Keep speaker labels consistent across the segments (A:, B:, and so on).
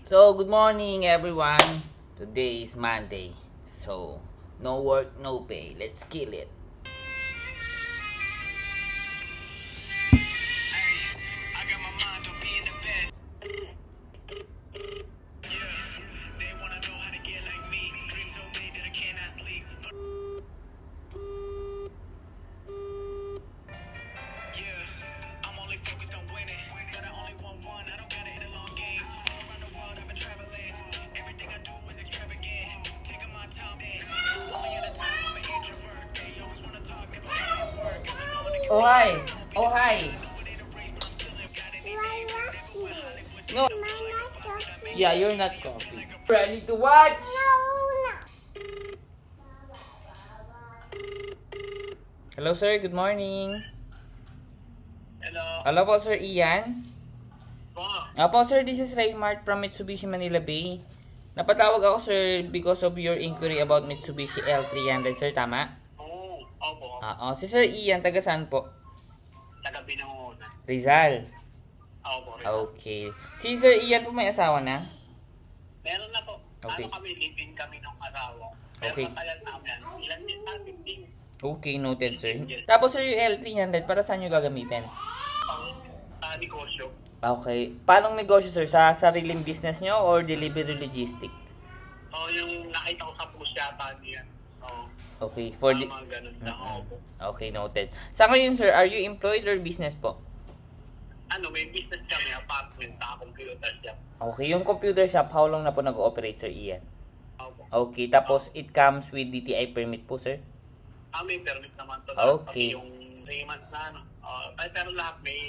A: So, good morning everyone. Today is Monday. So, no work, no pay. Let's kill it. Oh, hi. Oh, hi. No. Yeah, you're not coffee. Ready to watch? Hello, sir. Good morning.
B: Hello.
A: Hello po, Sir Ian.
B: Po.
A: Opo, sir. This is Raymart from Mitsubishi Manila Bay. Napatawag ako, sir, because of your inquiry about Mitsubishi L300, sir. Tama?
B: Oo. Opo.
A: Si Sir Ian, taga saan po?
B: Taga Binangonan.
A: Rizal.
B: Opo.
A: Okay. Si Sir Ian po may asawa na?
B: Meron na po.
A: Okay.
B: Kami, living kami ng asawa. Pero
A: Okay.
B: matagal namin. Ilan din sa 15.
A: Okay, noted, sir. Tapos, sir, yung L300, para saan nyo gagamitin?
B: Pang negosyo.
A: Okay. Paanong negosyo, sir? Sa sariling business nyo or delivery logistic?
B: O yung nakita ko sa post yata niya. Oo.
A: Okay. For the...
B: Mga ganun na. Opo.
A: Okay, noted. Sa ngayon, sir, are you employed or business po?
B: May business kami, apartment, sa computer shop.
A: Okay, yung computer shop, how long na po nag-ooperate, sir Ian?
B: Opo.
A: Okay, tapos it comes with DTI permit po, sir?
B: May permit naman to.
A: Okay.
B: Pati yung 3 months na pero lahat may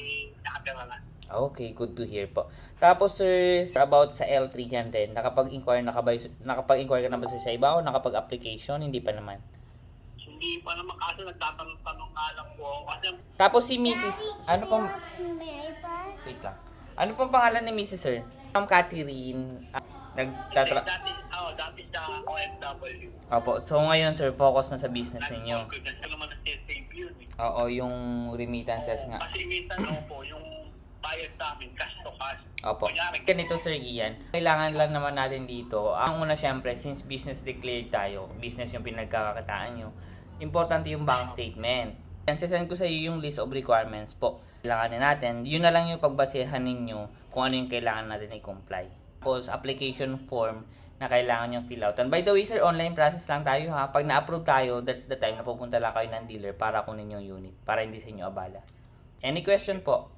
B: nakatira na.
A: Okay, good to hear po. Tapos, sir, about sa L300, nakapag-inquire ka na ba, sir, sa iba o nakapag-application? Hindi pa naman.
B: Hindi pa naman kasi nagtatanong-tanong nga lang po ako. Kasi
A: Tapos si Mrs. Ano pong... Wait lang. Ano pong pangalan ni Mrs. Sir? Ma'am Catherine.
B: dati sa OFW.
A: Opo. So ngayon, sir, focus na sa business ninyo.
B: Nag-focus naman na save yun eh.
A: Oo, yung remittances nga.
B: Kasi minsan po, yung bayad sa amin, cash to cash.
A: Opo.
B: Kunyari,
A: Ganito, Sir Ian. Kailangan lang naman natin dito. Ang una, syempre, since business declared tayo, business yung pinagkakakitaan nyo, importante yung bank statement. Yan, sasend ko sa iyo yung list of requirements po. Kailangan natin. Yun na lang yung pagbasehan ninyo kung ano yung kailangan natin i-comply. Tapos, application form na kailangan nyo fill out. And by the way, sir, online process lang tayo ha. Pag na-approve tayo, that's the time na pupunta lang kayo ng dealer para kunin yung unit. Para hindi sa inyo abala. Any question po?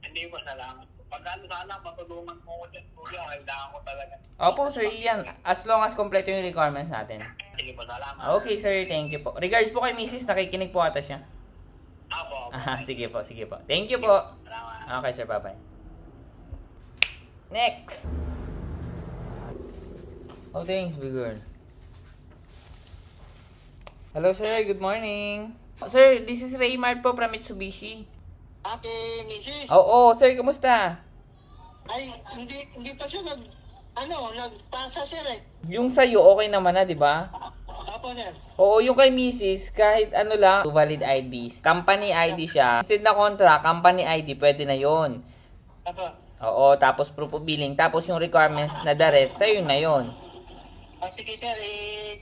B: hindi po salamat. Pag sana, matulungan mo ko dyan, kuya, kailangan ko talaga.
A: Opo, Sir Ian. As long as kompleto yung requirements natin.
B: Sige po, salamat.
A: Okay, sir. Thank you po. Regards po kay Mrs. Nakikinig po ata siya.
B: Apo.
A: Sige po, sige po. Thank you po.
B: Salamat.
A: Okay, sir. Bye-bye. Next! Oh, thanks, big girl. Hello, sir. Good morning. Sir, this is Raymart po from Mitsubishi.
B: Ate, Mrs.
A: Oo, sir. Kumusta?
B: Ay, hindi pa siya nagpasa siya eh.
A: Yung sa'yo, okay naman na, di ba?
B: Apo niya.
A: Oo, yung kay Mrs. kahit ano lang, valid IDs. Company ID siya. Instead na contract, company ID, pwede na yon.
B: Apo.
A: Oo, tapos proof of billing. Tapos yung requirements na the rest, sa'yo na yon.
B: Sige sir,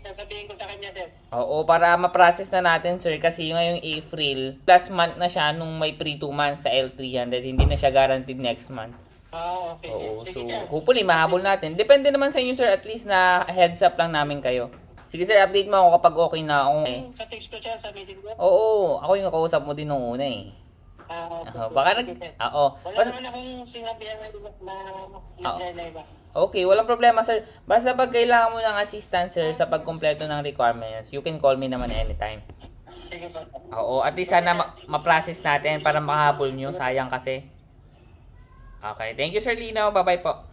B: sasabihin ko sa kanya sir.
A: Oo, para ma-process na natin, sir. Kasi ngayong April, last month na siya nung may pre 2 months sa L300. Hindi na siya guaranteed next month.
B: Okay.
A: Oo,
B: Sige,
A: so
B: sir.
A: hopefully mahabol natin. Depende naman sa inyo, sir. At least na heads up lang namin kayo. Sige, sir. Update mo ako kapag okay na ako.
B: Sa text ko sir, sa message ko.
A: Oo, ako yung nakausap mo din nung una eh. Baka
B: sige, sir.
A: Oo.
B: Wala naman akong sinabihan na iba.
A: Okay, walang problema, sir. Basta pag kailangan mo ng assistance, sir, sa pagkumpleto ng requirements, you can call me naman anytime.
B: Sige po.
A: Oo, at least sana ma-process natin para makahabol nyo. Sayang kasi. Okay, thank you, Sir Lino. Bye-bye po.